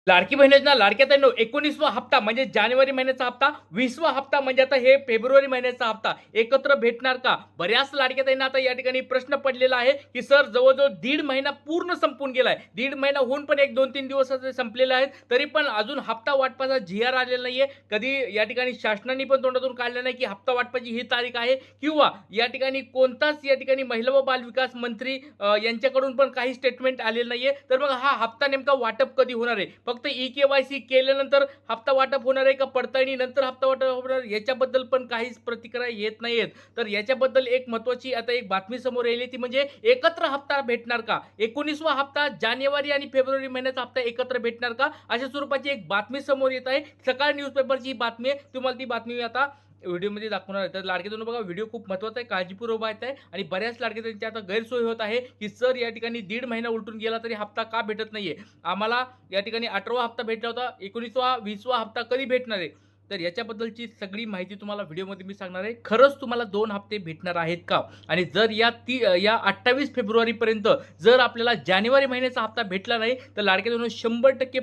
लाडकी बहीण योजना, लाडक्या बहिणींनो 19वा हप्ता म्हणजे जानेवारी महिन्याचा हप्ता, 20वा हप्ता म्हणजे आता हे फेब्रुवारी महिन्याचा हप्ता एकत्र भेटणार का? बऱ्याच लाडक्या बहिणींना आता या ठिकाणी प्रश्न पडलेला आहे, की सर जवळ-जवळ दीड महिना पूर्ण संपून गेलाय. दीड महिना होऊन पण 1-2-3 दिवस संपलेले आहेत. तरी पण अजून हप्ता वाटपाचा जी-आर आलेला नाहीये. कधी या ठिकाणी शासनाने पण तोंडातून काढलं नाही, की हप्ता वाटपाची ही तारीख आहे किंवा या ठिकाणी कोणताच या ठिकाणी महिला व बालविकास मंत्री यांच्याकडून पण काही स्टेटमेंट आलेलं नाहीये. तर मग हा हप्ता नेमका वाटप कधी होणार आहे? फक्त ई-के-वाय-सी केल्यानंतर हप्ता वाटप होणार आहे का पडताळणीनंतर हप्ता वाटप होणार याच्याबद्दल पण काहीच प्रतिक्रिया येत नाहीयेत. तर याच्याबद्दल एक महत्त्वाची आता एक बातमी समोर आली ती म्हणजे एकत्र हप्ता भेटणार का? 19वा हप्ता जानेवारी आणि फेब्रुवारी महिन्याचा हप्ता एकत्र भेटणार का? अशा स्वरूपाची एक बातमी समोर येत आहे. सकाळ न्यूजपेपरची ही बातमी आहे. तुम्हाला ती बातमी मी आता व्हिडिओमध्ये दाखवणार आहे. तर लाडक्या बघा व्हिडिओ खूप महत्त्वाचा आहे, काळजीपूर्वक पाहत आहे आणि बऱ्याच लाडक्या आता गैरसोय होत आहे, की सर या ठिकाणी दीड महिना उलटून गेला तरी हप्ता का भेटत नाहीये? आम्हाला या ठिकाणी 18वा हप्ता भेटला होता. 19वा, 20वा हप्ता कधी भेटणार आहे? तर याच्याबद्दलची सगळी माहिती तुम्हाला व्हिडिओमध्ये मी सांगणार आहे. खरंच तुम्हाला 2 हप्ते भेटणार आहेत का? आणि जर या 28 फेब्रुवारीपर्यंत जर आपल्याला जानेवारी महिन्याचा हप्ता भेटला नाही, तर लाडक्या बहिणींनो 100%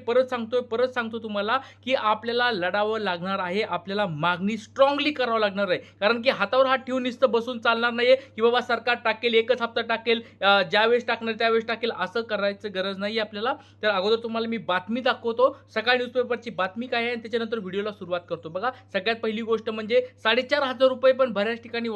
परत सांगतो तुम्हाला, की आपल्याला लढावं लागणार आहे. आपल्याला मागणी स्ट्राँगली करावं लागणार आहे. कारण की हातावर हात ठेवून नुसतं बसून चालणार नाहीये, की बाबा सरकार टाकेल, एकच हप्ता टाकेल, ज्यावेळेस टाकणार त्यावेळेस टाकेल, असं करायचं गरज नाही आपल्याला. तर अगोदर तुम्हाला मी बातमी दाखवतो. सकाळ न्यूजपेपरची बातमी काय आहे आणि त्याच्यानंतर व्हिडिओला सुरुवात करतो. बघा, सगळ्यात पहिली गोष्ट म्हणजे ₹4,500 पण बऱ्याच ठिकाणी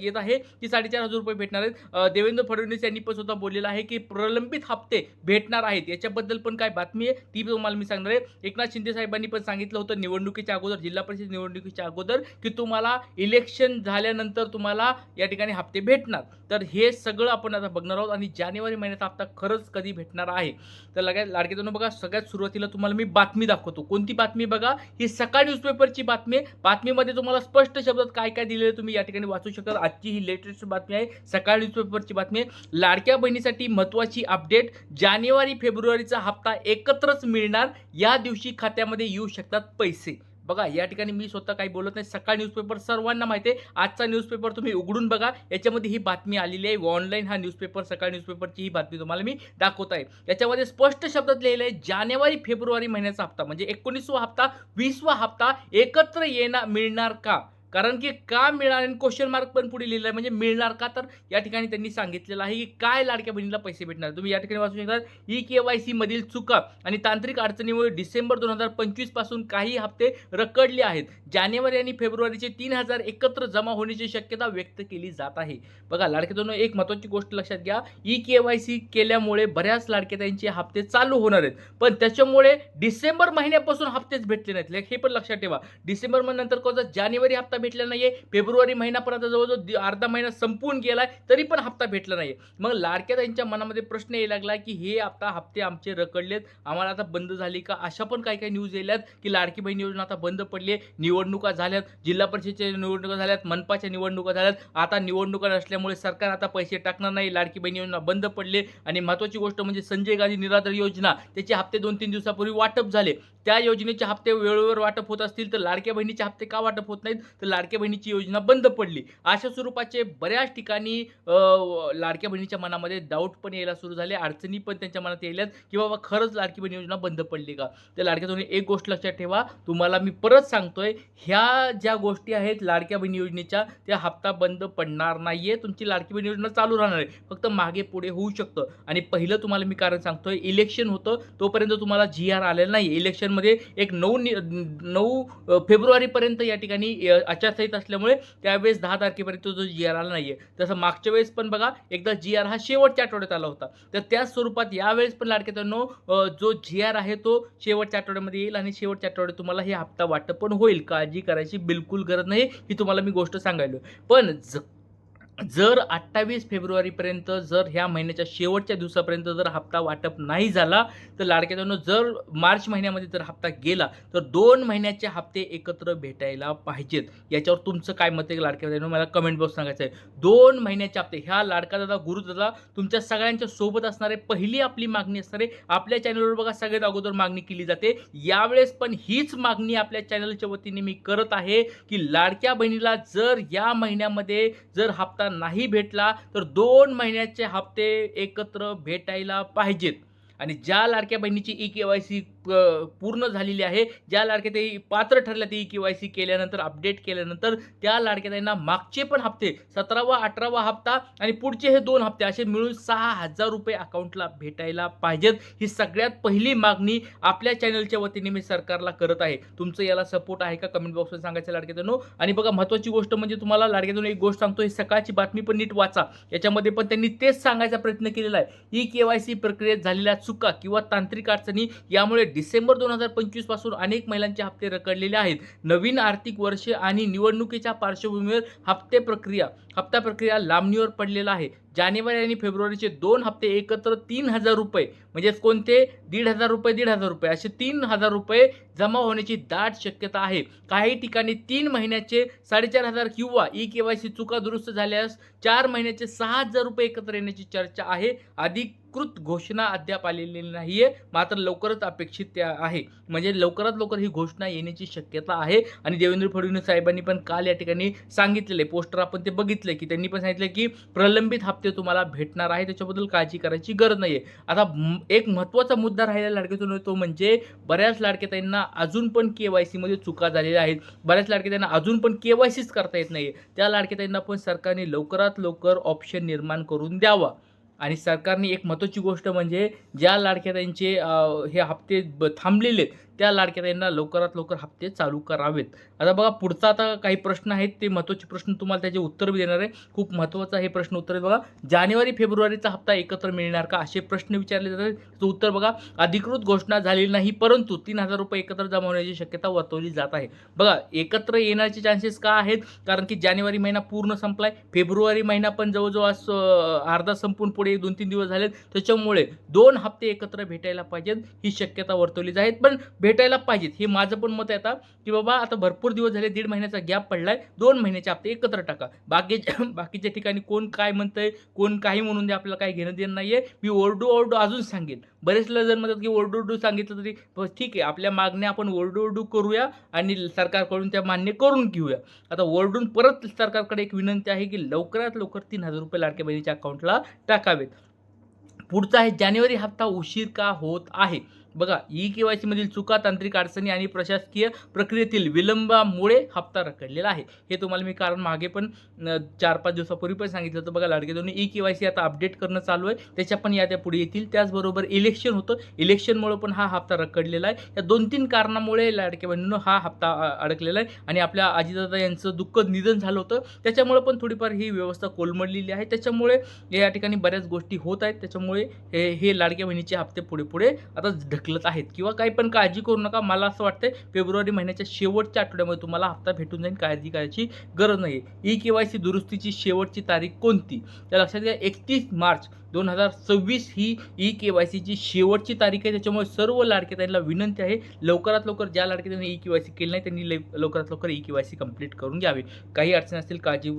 येत आहे, की ₹4,500 भेटणार आहेत. देवेंद्र फडणवीस यांनी पण स्वतः बोललेलं आहे, की प्रलंबित हप्ते भेटणार आहेत. याच्याबद्दल पण काय बातमी आहे, ती तुम्हाला मी सांगणार आहे. एकनाथ शिंदे साहेबांनी पण सांगितलं होतं निवडणुकीच्या अगोदर, जिल्हा परिषद निवडणुकीच्या अगोदर, की तुम्हाला इलेक्शन झाल्यानंतर तुम्हाला या ठिकाणी हप्ते भेटणार. तर हे सगळं आपण आता बघणार आहोत आणि जानेवारी महिन्याचा हप्ता खरंच कधी भेटणार आहे. तर लाडक्या बघा, सगळ्यात सुरुवातीला तुम्हाला मी बातमी दाखवतो. कोणती बातमी बघा, ही सकाळ न्यूजपेपरची बातमी आहे. बातमीमध्ये तुम्हाला स्पष्ट शब्दात काय-काय दिलेलं तुम्ही या ठिकाणी वाचू शकाल. आजची ही लेटेस्ट बातमी आहे. सकाळ न्यूजपेपरची बातमी आहे. लाडक्या बहिणीसाठी महत्त्वाची अपडेट. जानेवारी, फेब्रुवारीचा हप्ता एकत्रच मिळणार. या दिवशी खात्यामध्ये येऊ शकतात पैसे. बघा, या ठिकाणी मी स्वतः काही बोलत नाही. सकाळ न्यूजपेपर सर्वांना माहिती आहे. आजचा न्यूजपेपर तुम्ही उघडून बघा. याच्यामध्ये ही बातमी आलेली आहे. ऑनलाईन हा न्यूजपेपर, सकाळ न्यूजपेपरची ही बातमी तुम्हाला मी दाखवत आहे. याच्यामध्ये स्पष्ट शब्दात लिहिलं आहे, जानेवारी, फेब्रुवारी महिन्याचा हप्ता म्हणजे 19वा हप्ता, 20वा हप्ता एकत्र मिळणार का? कारण की का मिळणार आणि क्वेश्चन मार्क पण पुढे लिहिलं आहे म्हणजे मिळणार का? तर या ठिकाणी त्यांनी सांगितलेलं आहे, की काय लाडक्या बहिणीला पैसे भेटणार. तुम्ही या ठिकाणी वाचू शकता, ई-के-वाय-सी मधील चुका आणि तांत्रिक अडचणीमुळे डिसेंबर 2025 पासून काही हप्ते रखडले आहेत. जानेवारी आणि फेब्रुवारीचे 3,000 एकत्र जमा होण्याची शक्यता व्यक्त केली जात आहे. बघा लाडक्या एक महत्त्वाची गोष्ट लक्षात घ्या, ई-के-वाय-सी केल्यामुळे बऱ्याच लाडक्याताईंचे हप्ते चालू होणार आहेत. पण त्याच्यामुळे डिसेंबर महिन्यापासून हप्तेच भेटले नाहीत. हे पण लक्षात ठेवा. डिसेंबर नंतर कोणता जानेवारी हप्ता भेटला नाहीये. फेब्रुवारी महिनापर्यंत जवळ-जवळ अर्धा महिना संपून गेलाय, तरी पण हप्ता भेटला नाहीये. मग लाडक्या ताईंच्या मनामध्ये प्रश्न यायला लागला, की हे आता हप्ते आमचे रखडलेत, आम्हाला आता बंद झाली का? अशा पण काही-काही न्यूज यायल्यात, की लाडकी बहीण योजना आता बंद पडली आहे. निवडणुका झाल्यात, जिल्हा परिषदेच्या निवडणुका झाल्यात, मनपाच्या निवडणुका झाल्यात. आता निवडणुका नसल्यामुळे सरकार आता पैसे टाकणार नाही. लाडकी बहीण योजना बंद पडली आणि महत्त्वाची गोष्ट म्हणजे संजय गांधी निराधार योजना, त्याचे हप्ते 2-3 दिवसापूर्वी वाटप झाले. त्या योजनेचे हप्ते वेळेवर वाटप होत असतील, तर लाडक्या बहिणीचे हप्ते का वाटप होत नाहीत? तर लाडक्या बहिणीची योजना बंद पडली. अशा स्वरूपाचे बऱ्याच ठिकाणी लाडक्या बहिणीच्या मनामध्ये डाऊट पण यायला सुरू झाले. अडचणी पण त्यांच्या मनात यायल्यात, की बाबा खरंच लाडकी बहीण योजना बंद पडली का? तर लाडक्या बहिणी एक गोष्ट लक्षात ठेवा, तुम्हाला मी परत सांगतोय, ह्या ज्या गोष्टी आहेत लाडक्या बहिणी योजनेच्या, त्या हप्ता बंद पडणार नाहीये. तुमची लाडकी बहीण योजना चालू राहणार आहे. फक्त मागे-पुढे होऊ शकतं. आणि पहिलं तुम्हाला मी कारण सांगतोय, इलेक्शन होतं तोपर्यंत तुम्हाला जी-आर आलेला नाही. इलेक्शनमध्ये एक 9 फेब्रुवारीपर्यंत या ठिकाणी आचारसंहिता असल्यामुळे त्यावेळेस 10 तारखेपर्यंत जो जी-आर आला नाहीये. तसं मागच्या वेळेस पण बघा, एकदा जी-आर हा शेवटच्या आठवड्यात आला होता. तर त्याच स्वरूपात यावेळेस पण लाडक्यांनो जो जी-आर आहे तो शेवटच्या आठवड्यामध्ये येईल आणि शेवटच्या आठवड्यात तुम्हाला हे हप्ता वाटप पण होईल. काळजी करायची बिलकुल गरज नाही, ही तुम्हाला मी गोष्ट सांगायलोय. पण जर 28 फेब्रुवारीपर्यंत जर ह्या महिन्याच्या शेवटच्या दिवसापर्यंत जर हप्ता वाटप नाही झाला, तर लाडक्यांनो जर मार्च महिन्यामध्ये जर हप्ता गेला, तर 2 महिन्याचे हप्ते एकत्र भेटायला पाहिजेत. याच्यावर तुमचं काय मत आहे लाडक्या बहिणींनो? मला कमेंट बॉक्स सांगायचं आहे. 2 महिन्याचे हप्ते ह्या लाडका दादा, गुरुदादा तुमच्या सगळ्यांच्या सोबत असणारे पहिली आपली मागणी असणारे आपल्या चॅनलवर बघा सगळ्यात अगोदर मागणी केली जाते. यावेळेस पण हीच मागणी आपल्या चॅनलच्या वतीने मी करत आहे, की लाडक्या बहिणीला जर या महिन्यामध्ये जर हप्ता नाही भेटला, तर 2 महिन्याचे हप्ते एकत्र भेटायला पाहिजेत. आणि ज्या लाडक्या बहिणीची ई-के-वाय-सी पूर्ण झालेली आहे. ज्या लाडक्या ताई पात्र ठरल्या ते ई-के-वाय-सी केल्यानंतर, अपडेट केल्यानंतर त्या लाडक्या ताईंना मागचे पण हप्ते 17वा 18वा हप्ता आणि पुढचे हे 2 हप्ते असे मिळून ₹6,000 अकाउंटला भेटायला पाहिजेत. ही सगळ्यात पहिली मागणी आपल्या चॅनलच्या वतीने मी सरकारला करत आहे. तुमचं याला सपोर्ट आहे का? कमेंट बॉक्समध्ये सांगायचं लाडक्या ताईंनो. आणि बघा महत्त्वाची गोष्ट म्हणजे तुम्हाला लाडक्या ताईंनो एक गोष्ट सांगतो, ही सकाळची बातमी पण नीट वाचा. याच्यामध्ये पण त्यांनी तेच सांगायचा प्रयत्न केलेला आहे. ई-के-वाय-सी प्रक्रियेत झालेल्या चुका किंवा तांत्रिक अडचणी यामुळे डिसेंबर 2025 पासून अनेक महिलांचे हप्ते रखडलेले आहेत. नवीन आर्थिक वर्ष आणि निवडणुकीच्या पार्श्वभूमीवर हप्ता प्रक्रिया लांबणीवर पडलेला आहे. जानेवारी आणि फेब्रुवारीचे 2 हप्ते एकत्र ₹3,000 म्हणजेच कोणते ₹1,500 असे ₹3,000 जमा होण्याची दाट शक्यता आहे. काही ठिकाणी 3 महिन्याचे 4,500 किंवा ई-के-वाय-सी चुका दुरुस्त झाल्यास 4 महिन्याचे ₹6,000 एकत्र येण्याची चर्चा आहे. अधिकृत घोषणा अद्याप आलेली नाहीये, मात्र लवकरच अपेक्षित आहे. म्हणजे लवकरात लवकर ही घोषणा येण्याची शक्यता आहे. आणि देवेंद्र फडणवीस साहेबांनी पण काल या ठिकाणी सांगितलेले पोस्टर आपण ते बघितले, की त्यांनी पण सांगितलं की प्रलंबित हप्ते तुम्हाला भेटणार आहे, त्याच्याबद्दल काळजी करायची गरज नाहीये. आता एक महत्त्वाचा मुद्दा राहिला लाडक्यातून, तो म्हणजे बऱ्याच लाडक्याताईंना अजून पण के-वाय-सीमध्ये चुका झालेल्या आहेत. बऱ्याच लाडक्याताईंना अजून पण के-वाय-सीच करता येत नाहीये. त्या लाडक्याताईंना पण सरकारने लवकरात लवकर ऑप्शन निर्माण करून द्यावा. आणि सरकारने एक महत्त्वाची गोष्ट म्हणजे ज्या लाडक्याताईंचे हे हप्ते थांबलेले आहेत, त्या लाडक्याताईंना लवकरात लवकर हप्ते चालू करावेत. आता बघा पुढचा आता काही प्रश्न आहेत, ते महत्त्वाचे प्रश्न तुम्हाला त्याचे उत्तर देणार आहे. खूप महत्त्वाचा हे प्रश्न उत्तर आहे बघा. जानेवारी फेब्रुवारीचा हप्ता एकत्र मिळणार का, असे प्रश्न विचारले जातात. त्याचं उत्तर बघा, अधिकृत घोषणा झालेली नाही, परंतु ₹3,000 एकत्र जमा होण्याची शक्यता वर्तवली जात आहे. बघा एकत्र येण्याचे चान्सेस का आहेत, कारण की जानेवारी महिना पूर्ण संपलाय, फेब्रुवारी महिना पण जवळजवळ अर्धा संपून पुढे 2-3 दिवस झालेत. त्याच्यामुळे 2 हप्ते एकत्र भेटायला पाहिजेत, ही शक्यता वर्तवली जात. पण भेटायला पाहिजेत हे माझं पण मत आहे आता, की बाबा आता भरपूर दिवस झाले, 1.5 महिन्याचा गॅप पडलाय, 2 महिन्याचे हप्ते एकत्र टाका. बाकीच्या ठिकाणी कोण काय म्हणतंय, कोण काही म्हणून दे, आपल्याला काही घेणं देणं नाहीये. मी ओरडू अजून सांगेन. बरेच जण म्हणतात की ओरडू सांगितलं तरी ठीक आहे, आपल्या मागण्या आपण ओरडू करूया आणि सरकारकडून त्या मान्य करून घेऊया. आता ओरडून परत सरकारकडे एक विनंती आहे की लवकरात लवकर ₹3,000 लाडक्या बहिणीच्या अकाउंटला टाकावेत. पुढचा आहे, जानेवारी हप्ता उशीर का होत आहे. बघा ई-के-वाय-सी मधील चुका, तांत्रिक अडचणी आणि प्रशासकीय प्रक्रियेतील विलंबामुळे हप्ता रखडलेला आहे. हे तुम्हाला मी कारण मागे पण 4-5 दिवसापूर्वी पण सांगितलं होतं. बघा लाडके दोन्ही ई-के-वाय-सी आता अपडेट करणं चालू आहे, त्याच्या पण याद्या पुढे येतील. त्याचबरोबर इलेक्शन होतं, इलेक्शनमुळे पण हा हप्ता रखडलेला आहे. या 2-3 कारणामुळे लाडक्या बहिणींनो हा हप्ता अडकलेला आहे. आणि आपल्या अजितदादा यांचं दुःखद निधन झालं होतं, त्याच्यामुळे पण थोडीफार ही व्यवस्था कोलमडलेली आहे. त्याच्यामुळे या ठिकाणी बऱ्याच गोष्टी होत आहेत. त्याच्यामुळे हे लाडक्या बहिणीचे हप्ते पुढे आता ढकलत आहेत. किंवा काही पण काळजी करू नका. मला असं वाटतंय फेब्रुवारी महिन्याच्या शेवटच्या आठवड्यामध्ये तुम्हाला हप्ता भेटून जाईल, काळजी करायची गरज नाही. ई-के-वाय-सी दुरुस्तीची शेवटची तारीख कोणती, तर लक्षात घ्या 31 मार्च 2026 ही ई-के-वाय-सीची शेवटची तारीख आहे. त्याच्यामुळे सर्व लाडक्याताईंना विनंती आहे, लवकरात लवकर ज्या लाडक्याताईंनी ई-के-वाय-सी केली नाही त्यांनी लवकरात लवकर ई-के-वाय-सी कंप्लीट करून घ्यावी. काही अडचण असतील काळजी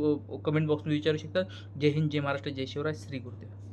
कमेंट बॉक्समध्ये विचारू शकता. जय हिंद, जय महाराष्ट्र, जय शिवराय, श्री गुरुदेव.